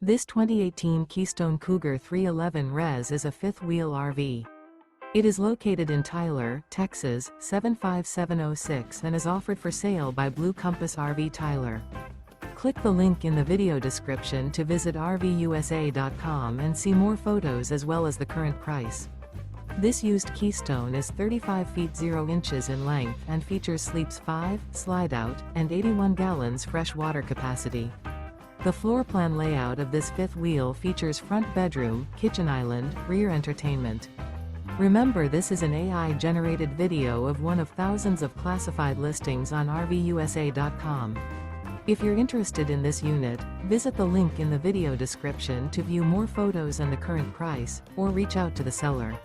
This 2018 Keystone Cougar 311 Res is a fifth-wheel RV. It is located in Tyler, Texas, 75706 and is offered for sale by Blue Compass RV Tyler. Click the link in the video description to visit RVUSA.com and see more photos as well as the current price. This used Keystone is 35 feet 0 inches in length and features sleeps 5, Slideout, and 81 gallons fresh water capacity. The floor plan layout of this fifth wheel features front bedroom, kitchen island, rear entertainment. Remember, this is an AI-generated video of one of thousands of classified listings on RVUSA.com. If you're interested in this unit, visit the link in the video description to view more photos and the current price, or reach out to the seller.